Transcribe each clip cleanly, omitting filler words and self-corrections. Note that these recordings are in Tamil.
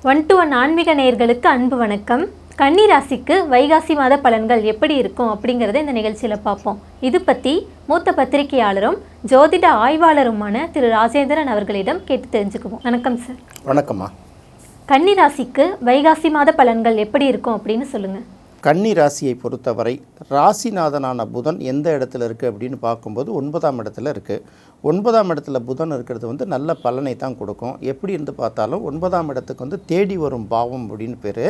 ஒன் டு ஒன் ஆன்மீக நேயர்களுக்கு அன்பு வணக்கம். கன்னி ராசிக்கு வைகாசி மாத பலன்கள் எப்படி இருக்கும் அப்படிங்கிறத இந்த நிகழ்ச்சியில் பார்ப்போம். இது பற்றி மூத்த பத்திரிகையாளரும் ஜோதிட ஆய்வாளருமான திரு ராஜேந்திரன் அவர்களிடம் கேட்டு தெரிஞ்சுக்குவோம். வணக்கம் சார். வணக்கம்மா. கன்னி ராசிக்கு வைகாசி மாத பலன்கள் எப்படி இருக்கும் அப்படின்னு சொல்லுங்கள். கன்னி ராசியை பொறுத்தவரை ராசிநாதனான புதன் எந்த இடத்துல இருக்குது அப்படின்னு பார்க்கும்போது 9ஆம் இடத்துல இருக்குது. 9ஆம் இடத்துல புதன் இருக்கிறது நல்ல பலனை தான் கொடுக்கும். எப்படி இருந்து பார்த்தாலும் 9ஆம் இடத்துக்கு தேடி வரும் பாவம் அப்படின்னு பேர்.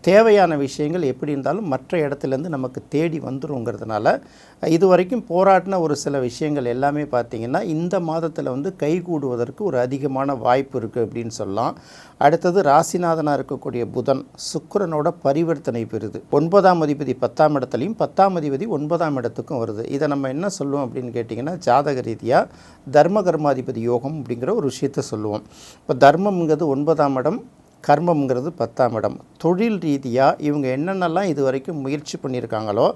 தேவையான விஷயங்கள் எப்படி இருந்தாலும் மற்ற இடத்துலேருந்து நமக்கு தேடி வந்துருங்கிறதுனால இது வரைக்கும் போராட்டின ஒரு சில விஷயங்கள் எல்லாமே பார்த்திங்கன்னா இந்த மாதத்தில் கைகூடுவதற்கு ஒரு அதிகமான வாய்ப்பு இருக்குது அப்படின்னு சொல்லலாம். அடுத்தது ராசிநாதனாக இருக்கக்கூடிய புதன் சுக்கிரனோட பரிவர்த்தனை பெறுது. 9ஆம் அதிபதி 10ஆம் இடத்துலையும் 10ஆம் அதிபதி 9ஆம் இடத்துக்கும் வருது. இதை நம்ம என்ன சொல்லுவோம் அப்படின்னு கேட்டிங்கன்னா, ஜாதக ரீதியாக தர்ம கர்மாதிபதி யோகம் அப்படிங்கிற ஒரு விஷயத்தை சொல்லுவோம். இப்போ தர்மம்ங்கிறது 9ஆம் இடம், கர்மம்ங்கிறது 10ஆம் இடம். தொழில் ரீதியாக இவங்க என்னென்னலாம் இது வரைக்கும் முயற்சி பண்ணியிருக்காங்களோ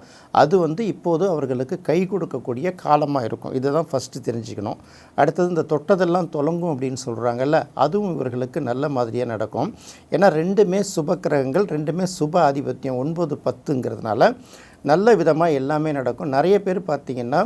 அது இப்போது அவர்களுக்கு கை கொடுக்கக்கூடிய காலமாக இருக்கும். இதை தான் ஃபஸ்ட்டு தெரிஞ்சுக்கணும். அடுத்தது இந்த தொட்டதெல்லாம் தொலங்கும் அப்படின்னு சொல்கிறாங்கல்ல, அதுவும் இவர்களுக்கு நல்ல மாதிரியாக நடக்கும். ஏன்னா ரெண்டுமே சுப கிரகங்கள், ரெண்டுமே சுப ஆதிபத்தியம் 9, 10ங்கிறதுனால நல்ல விதமாக எல்லாமே நடக்கும். நிறைய பேர் பார்த்திங்கன்னா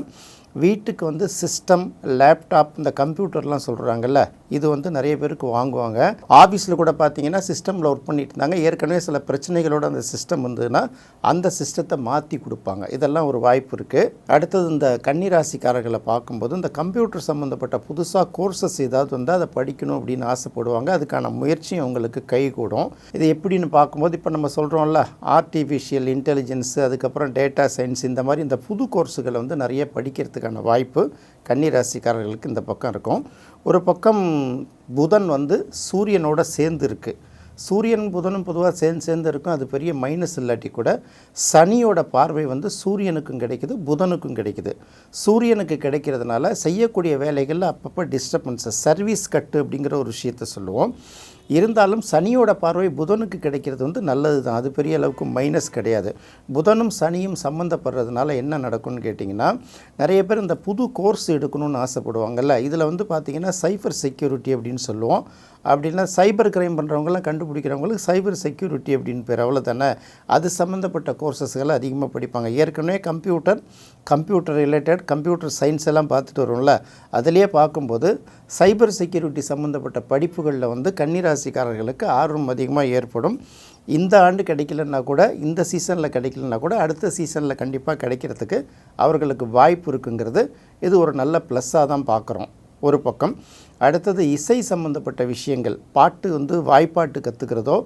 வீட்டுக்கு சிஸ்டம், லேப்டாப், இந்த கம்ப்யூட்டர்லாம் சொல்கிறாங்கல்ல, இது நிறைய பேருக்கு வாங்குவாங்க. ஆஃபீஸில் கூட பார்த்திங்கன்னா சிஸ்டமில் ஒர்க் பண்ணிட்டு இருந்தாங்க. ஏற்கனவே சில பிரச்சனைகளோட அந்த சிஸ்டம் வந்ததுன்னா அந்த சிஸ்டத்தை மாற்றி கொடுப்பாங்க. இதெல்லாம் ஒரு வாய்ப்பு இருக்குது. அடுத்தது இந்த கன்னிராசிக்காரர்களை பார்க்கும்போது இந்த கம்ப்யூட்டர் சம்மந்தப்பட்ட புதுசாக கோர்சஸ் ஏதாவது அதை படிக்கணும் அப்படின்னு ஆசைப்படுவாங்க. அதுக்கான முயற்சியும் அவங்களுக்கு கைகூடும். இது எப்படின்னு பார்க்கும்போது இப்போ நம்ம சொல்கிறோம்ல, ஆர்டிஃபிஷியல் இன்டெலிஜென்ஸ், அதுக்கப்புறம் டேட்டா சயின்ஸ், இந்த மாதிரி இந்த புது கோர்ஸுகளை நிறைய படிக்கிறதுக்கு வாய்ப்பு கன்னிராசிக்காரர்களுக்கு இந்த பக்கம் இருக்கும். ஒரு பக்கம் புதன் சூரியனோட சேர்ந்து இருக்குது. சூரியன் புதனும் பொதுவாக சேர்ந்து இருக்கும். அது பெரிய மைனஸ் இல்லாட்டி கூட சனியோட பார்வை சூரியனுக்கும் கிடைக்குது, புதனுக்கும் கிடைக்குது. சூரியனுக்கு கிடைக்கிறதுனால செய்யக்கூடிய வேலைகளில் அப்பப்போ டிஸ்டர்பன்ஸஸ், சர்வீஸ் கட்டு அப்படிங்கிற ஒரு விஷயத்தை சொல்லுவோம். இருந்தாலும் சனியோட பார்வை புதனுக்கு கிடைக்கிறது நல்லது தான். அது பெரிய அளவுக்கு மைனஸ் கிடையாது. புதனும் சனியும் சம்மந்தப்படுறதுனால என்ன நடக்கும்னு கேட்டிங்கன்னா, நிறைய பேர் இந்த புது கோர்ஸ் எடுக்கணும்னு ஆசைப்படுவாங்கல்ல. இதில் பார்த்திங்கன்னா சைபர் செக்யூரிட்டி அப்படின்னு சொல்லுவோம். அப்படின்னா சைபர் கிரைம் பண்ணுறவங்களாம் கண்டுபிடிக்கிறவங்களுக்கு சைபர் செக்யூரிட்டி அப்படின்னு பேர். அவ்வளோதானே. அது சம்மந்தப்பட்ட கோர்சஸ்களை அதிகமாக படிப்பாங்க. ஏற்கனவே கம்ப்யூட்டர் ரிலேட்டட், கம்ப்யூட்டர் சயின்ஸ் எல்லாம் பார்த்துட்டு வரும்ல, அதிலேயே பார்க்கும்போது சைபர் செக்யூரிட்டி சம்மந்தப்பட்ட படிப்புகளில் கன்னிராசிக்காரர்களுக்கு ஆர்வம் அதிகமாக ஏற்படும். இந்த ஆண்டு கிடைக்கலன்னா கூட, இந்த சீசனில் கிடைக்கலன்னா கூட அடுத்த சீசனில் கண்டிப்பாக கிடைக்கிறதுக்கு அவர்களுக்கு வாய்ப்பு இருக்குங்கிறது இது ஒரு நல்ல ப்ளஸ்ஸாக தான் பார்க்குறோம் ஒரு பக்கம். அடுத்தது இசை சம்மந்தப்பட்ட விஷயங்கள், பாட்டு வாய்ப்பாட்டு கற்றுக்கிறதோ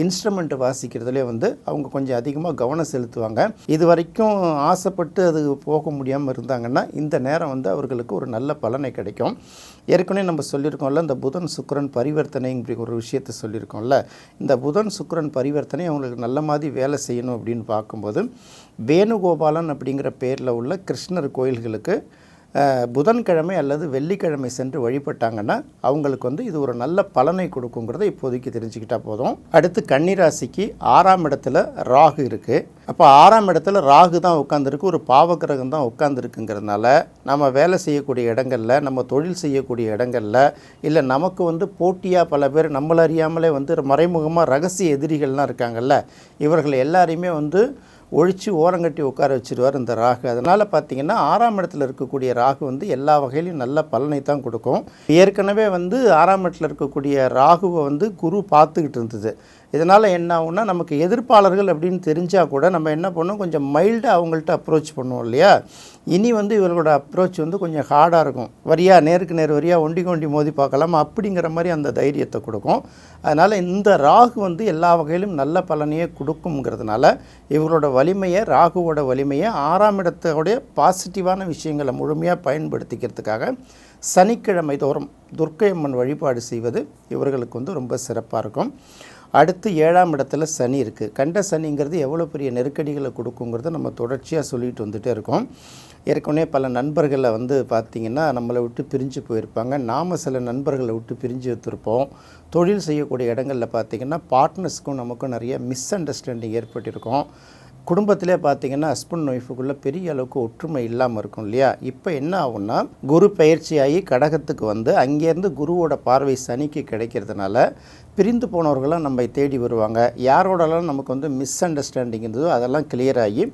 இன்ஸ்ட்ருமெண்ட்டு வாசிக்கிறதுலே அவங்க கொஞ்சம் அதிகமாக கவனம் செலுத்துவாங்க. இது வரைக்கும் ஆசைப்பட்டு அது போக முடியாமல் இருந்தாங்கன்னா இந்த நேரம் அவர்களுக்கு ஒரு நல்ல பலனை கிடைக்கும். ஏற்கனவே நம்ம சொல்லியிருக்கோம்ல, இந்த புதன் சுக்கிரன் பரிவர்த்தனை இப்படி ஒரு விஷயத்தை சொல்லியிருக்கோம்ல. இந்த புதன் சுக்கிரன் பரிவர்த்தனை அவங்களுக்கு நல்ல மாதிரி வேலை செய்யணும் அப்படின்னு பார்க்கும்போது வேணுகோபாலன் அப்படிங்கிற பேரில் உள்ள கிருஷ்ணர் கோயில்களுக்கு புதன்கிழமை அல்லது வெள்ளிக்கிழமை சென்று வழிபட்டாங்கன்னா அவங்களுக்கு இது ஒரு நல்ல பலனை கொடுக்குங்கிறத இப்போதைக்கு தெரிஞ்சுக்கிட்டால் போதும். அடுத்து கன்னிராசிக்கு 6ஆம் இடத்துல ராகு இருக்குது. அப்போ 6ஆம் இடத்துல ராகு தான் உட்காந்துருக்கு, ஒரு பாவகிரகம் தான் உட்காந்துருக்குங்கிறதுனால நம்ம வேலை செய்யக்கூடிய இடங்களில், நம்ம தொழில் செய்யக்கூடிய இடங்களில், இல்லை நமக்கு போட்டியாக பல பேர் நம்மள அறியாமலே மறைமுகமாக ரகசிய எதிரிகள்லாம் இருக்காங்கல்ல, இவர்கள் எல்லாரையுமே ஒழித்து ஓரங்கட்டி உட்கார வச்சுருவார் இந்த ராகு. அதனால் பார்த்திங்கன்னா 6ஆம் இடத்துல இருக்கக்கூடிய ராகு எல்லா வகையிலையும் நல்ல பலனை தான் கொடுக்கும். ஏற்கனவே 6ஆம் இடத்துல இருக்கக்கூடிய ராகுவை குரு பார்த்துக்கிட்டு இருந்தது. இதனால் என்ன ஆகும்னா, நமக்கு எதிர்ப்பாளர்கள் அப்படின்னு தெரிஞ்சால் கூட நம்ம என்ன பண்ணோம், கொஞ்சம் மைல்டாக அவங்கள்ட்ட அப்ரோச் பண்ணுவோம் இல்லையா. இனி இவர்களோட அப்ரோச் கொஞ்சம் ஹார்டாக இருக்கும். வரியா, நேருக்கு நேர் வரியா, ஒண்டி மோதி பார்க்கலாம் அப்படிங்கிற மாதிரி அந்த தைரியத்தை கொடுக்கும். அதனால் இந்த ராகு எல்லா வகையிலும் நல்ல பலனையே கொடுக்குங்கிறதுனால இவங்களோட வலிமையை, ராகுவோட வலிமையை 6ஆம் இடத்தோடைய பாசிட்டிவான விஷயங்களை முழுமையாக பயன்படுத்திக்கிறதுக்காக சனிக்கிழமை தோறும் துர்க்கையம்மன் வழிபாடு செய்வது இவர்களுக்கு ரொம்ப சிறப்பாக இருக்கும். அடுத்து 7ஆம் இடத்துல சனி இருக்குது. கண்ட சனிங்கிறது எவ்வளோ பெரிய நெருக்கடிகளை கொடுக்குங்கிறத நம்ம தொடர்ச்சியாக சொல்லிட்டு வந்துகிட்டே இருக்கோம். ஏற்கனவே பல நண்பர்களை பார்த்திங்கன்னா நம்மளை விட்டு பிரிஞ்சு போயிருப்பாங்க. நாம் சில நண்பர்களை விட்டு பிரிஞ்சு வைத்திருப்போம். தொழில் செய்யக்கூடிய இடங்களில் பார்த்திங்கன்னா பார்ட்னர்ஸ்க்கும் நமக்கும் நிறைய மிஸ் அண்டர்ஸ்டாண்டிங் ஏற்பட்டிருக்கும். குடும்பத்திலே பார்த்தீங்கன்னா ஹஸ்பண்ட் ஒய்ஃபுக்குள்ளே பெரிய அளவுக்கு ஒற்றுமை இல்லாமல் இருக்கும் இல்லையா? இப்போ என்ன ஆகும்னா, குரு பயிற்சியாகி கடகத்துக்கு வந்து அங்கேருந்து குருவோட பார்வை சனிக்கு கிடைக்கிறதுனால பிரிந்து போனவர்களாம் நம்மை தேடி வருவாங்க. யாரோடலாம் நமக்கு வந்து மிஸ் அண்டர்ஸ்டாண்டிங் இருந்ததோ அதெல்லாம் கிளியர் ஆகி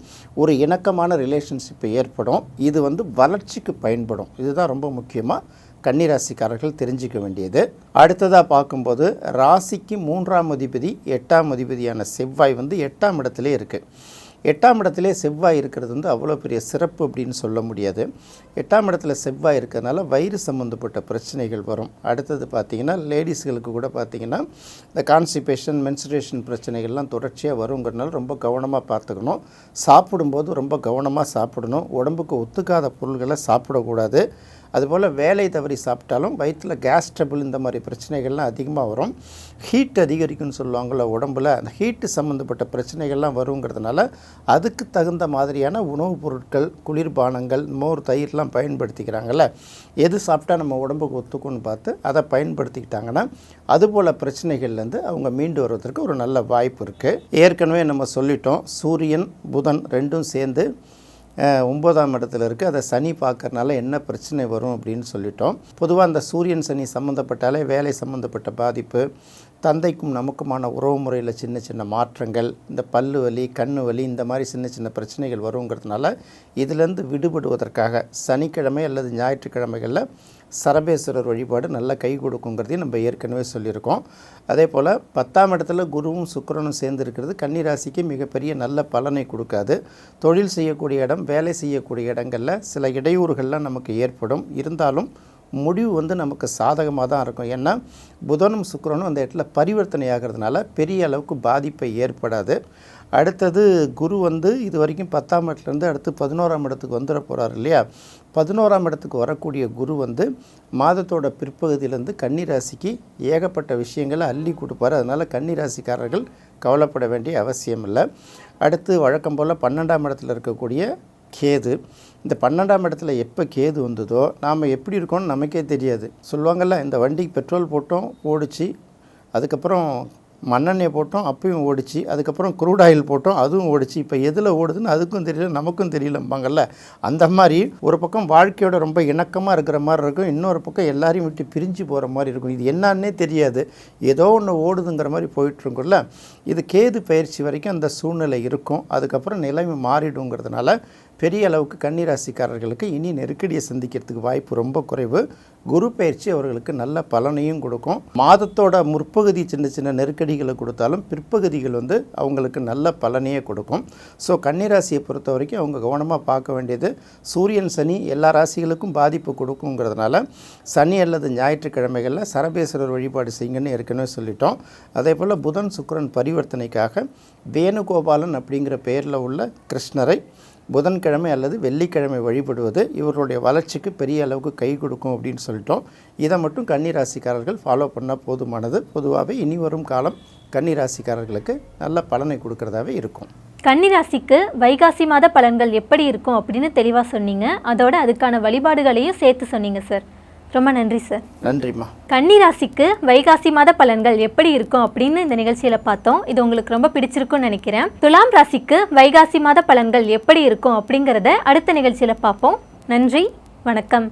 ஒரு இணக்கமான ரிலேஷன்ஷிப் ஏற்படும். இது வந்து வளர்ச்சிக்கு பயன்படும். இதுதான் ரொம்ப முக்கியமாக கன்னிராசிக்காரர்கள் தெரிஞ்சிக்க வேண்டியது. அடுத்ததாக பார்க்கும்போது ராசிக்கு 3ஆம் அதிபதி 8ஆம் அதிபதியான செவ்வாய் வந்து 8ஆம் இடத்திலே இருக்குது. 8ஆம் இடத்திலே செவ்வாய் இருக்கிறது வந்து அவ்வளோ பெரிய சிறப்பு அப்படின்னு சொல்ல முடியாது. 8ஆம் இடத்துல செவ்வாய் இருக்கிறதுனால வயிறு சம்மந்தப்பட்ட பிரச்சனைகள் வரும். அடுத்தது பார்த்திங்கன்னா லேடிஸ்களுக்கு கூட பார்த்திங்கன்னா இந்த கான்ஸ்டிபேஷன் மென்சுரேஷன் பிரச்சனைகள்லாம் தொடர்ச்சியாக வருங்கிறதுனால ரொம்ப கவனமாக பார்த்துக்கணும். சாப்பிடும்போது ரொம்ப கவனமாக சாப்பிடணும். உடம்புக்கு ஒத்துக்காத பொருள்களை சாப்பிடக்கூடாது. அதுபோல் வேலை தவறி சாப்பிட்டாலும் வயிற்றில் கேஸ் ட்ரபிள் இந்த மாதிரி பிரச்சனைகள்லாம் அதிகமாக வரும். ஹீட் அதிகரிக்கும்னு சொல்லுவாங்கள்ல உடம்பில், அந்த ஹீட்டு சம்மந்தப்பட்ட பிரச்சனைகள்லாம் வருங்கிறதுனால அதுக்கு தகுந்த மாதிரியான உணவுப் பொருட்கள், குளிர்பானங்கள், மோர், தயிர்லாம் பயன்படுத்திக்கிறாங்கல்ல, எது சாப்பிட்டா நம்ம உடம்புக்கு ஒத்துக்கும்னு பார்த்து அதை பயன்படுத்திக்கிட்டாங்கன்னா அதுபோல் பிரச்சனைகள்லேருந்து அவங்க மீண்டு வருவதற்கு ஒரு நல்ல வாய்ப்பு இருக்குது. ஏற்கனவே நம்ம சொல்லிட்டோம், சூரியன் புதன் ரெண்டும் சேர்ந்து 9ஆம் இடத்துல இருக்குது. அதை சனி பார்க்கறனால என்ன பிரச்சனை வரும் அப்படின்னு சொல்லிட்டோம். பொதுவாக அந்த சூரியன் சனி சம்மந்தப்பட்டாலே வேலை சம்மந்தப்பட்ட பாதிப்பு, தந்தைக்கும் நமக்குமான உறவு முறையில் சின்ன சின்ன மாற்றங்கள், இந்த பல்லு வலி, கண்ணு வலி, இந்த மாதிரி சின்ன சின்ன பிரச்சனைகள் வருங்கிறதுனால இதிலேருந்து விடுபடுவதற்காக சனிக்கிழமை அல்லது ஞாயிற்றுக்கிழமைகளில் சரபேஸ்வரர் வழிபாடு நல்லா கை கொடுக்குங்கிறதையும் நம்ம ஏற்கனவே சொல்லியிருக்கோம். அதே போல் 10ஆம் இடத்துல குருவும் சுக்கிரனும் சேர்ந்து இருக்கிறது கன்னிராசிக்கு மிகப்பெரிய நல்ல பலனை கொடுக்காது. தொழில் செய்யக்கூடிய இடம், வேலை செய்யக்கூடிய இடங்களில் சில இடையூறுகள்லாம் நமக்கு ஏற்படும். இருந்தாலும் முடிவு வந்து நமக்கு சாதகமாக தான் இருக்கும். ஏன்னா புதனும் சுக்கிரனும் அந்த இடத்துல பரிவர்த்தனை ஆகிறதுனால பெரிய அளவுக்கு பாதிப்பை ஏற்படாது. அடுத்தது குரு வந்து இது வரைக்கும் 10ஆம் இடத்துலேருந்து அடுத்து 11ஆம் இடத்துக்கு வந்துட போகிறார் இல்லையா? 11ஆம் இடத்துக்கு வரக்கூடிய குரு வந்து மாதத்தோட பிற்பகுதியிலேருந்து கன்னிராசிக்கு ஏகப்பட்ட விஷயங்களை அள்ளி கொடுப்பார். அதனால் கன்னிராசிக்காரர்கள் கவலைப்பட வேண்டிய அவசியம் இல்லை. அடுத்து வழக்கம் போல் 12ஆம் இடத்துல இருக்கக்கூடிய கேது. இந்த 12ஆம் இடத்துல எப்போ கேது வந்ததோ நாம் எப்படி இருக்கோம்னு நமக்கே தெரியாது. சொல்லுவாங்கள்ல, இந்த வண்டிக்கு பெட்ரோல் போட்டோம் ஓடிச்சு, அதுக்கப்புறம் மண்ணெண்ணெய் போட்டோம் அப்பயும் ஓடிச்சு, அதுக்கப்புறம் க்ரூட் ஆயில் போட்டோம் அதுவும் ஓடிச்சு, இப்போ எதில் ஓடுதுன்னு அதுக்கும் தெரியல நமக்கும் தெரியலம்பாங்கள்ல. அந்த மாதிரி ஒரு பக்கம் வாழ்க்கையோட ரொம்ப இணக்கமாக இருக்கிற மாதிரி இருக்கும், இன்னொரு பக்கம் எல்லாரையும் விட்டு பிரிஞ்சு போகிற மாதிரி இருக்கும். இது என்னன்னே தெரியாது, ஏதோ ஒன்று ஓடுதுங்கிற மாதிரி போயிட்டுருக்கும்ல. இது கேது பயிற்சி வரைக்கும் அந்த சூழ்நிலை இருக்கும். அதுக்கப்புறம் நிலைமை மாறிடுங்கிறதுனால பெரிய அளவுக்கு கன்னிராசிக்காரர்களுக்கு இனி நெருக்கடியை சந்திக்கிறதுக்கு வாய்ப்பு ரொம்ப குறைவு. குரு பயிற்சி அவர்களுக்கு நல்ல பலனையும் கொடுக்கும். மாதத்தோட முற்பகுதி சின்ன சின்ன நெருக்கடிகளை கொடுத்தாலும் பிற்பகுதிகள் வந்து அவங்களுக்கு நல்ல பலனையே கொடுக்கும். ஸோ கன்னிராசியை பொறுத்த வரைக்கும் அவங்க கவனமாக பார்க்க வேண்டியது, சூரியன் சனி எல்லா ராசிகளுக்கும் பாதிப்பு கொடுக்குங்கிறதுனால சனி அல்லது ஞாயிற்றுக்கிழமைகளில் சரபேஸ்வரர் வழிபாடு செய்யுங்கன்னு ஏற்கனவே சொல்லிட்டோம். அதே போல் புதன் சுக்கிரன் பரிவர்த்தனைக்காக வேணுகோபாலன் அப்படிங்கிற பெயரில் உள்ள கிருஷ்ணரை புதன்கிழமை அல்லது வெள்ளிக்கிழமை வழிபடுவது இவருடைய வளர்ச்சிக்கு பெரிய அளவுக்கு கை கொடுக்கும் அப்படின்னு சொல்லிட்டோம். இதை மட்டும் கன்னிராசிக்காரர்கள் ஃபாலோ பண்ணால் போதுமானது. பொதுவாகவே இனி வரும் காலம் கன்னிராசிக்காரர்களுக்கு நல்ல பலனை கொடுக்கறதாவே இருக்கும். கன்னிராசிக்கு வைகாசி மாத பலன்கள் எப்படி இருக்கும் அப்படின்னு தெளிவாக சொன்னீங்க. அதோட அதுக்கான வழிபாடுகளையும் சேர்த்து சொன்னீங்க சார். ரொம்ப நன்றி சார். நன்றிம்மா. கன்னிராசிக்கு வைகாசி மாத பலன்கள் எப்படி இருக்கும் அப்படின்னு இந்த நிகழ்ச்சியில் பார்த்தோம். இது உங்களுக்கு ரொம்ப பிடிச்சிருக்கும்னு நினைக்கிறேன். துலாம் ராசிக்கு வைகாசி மாத பலன்கள் எப்படி இருக்கும் அப்படிங்கிறத அடுத்த நிகழ்ச்சியில் பார்ப்போம். நன்றி, வணக்கம்.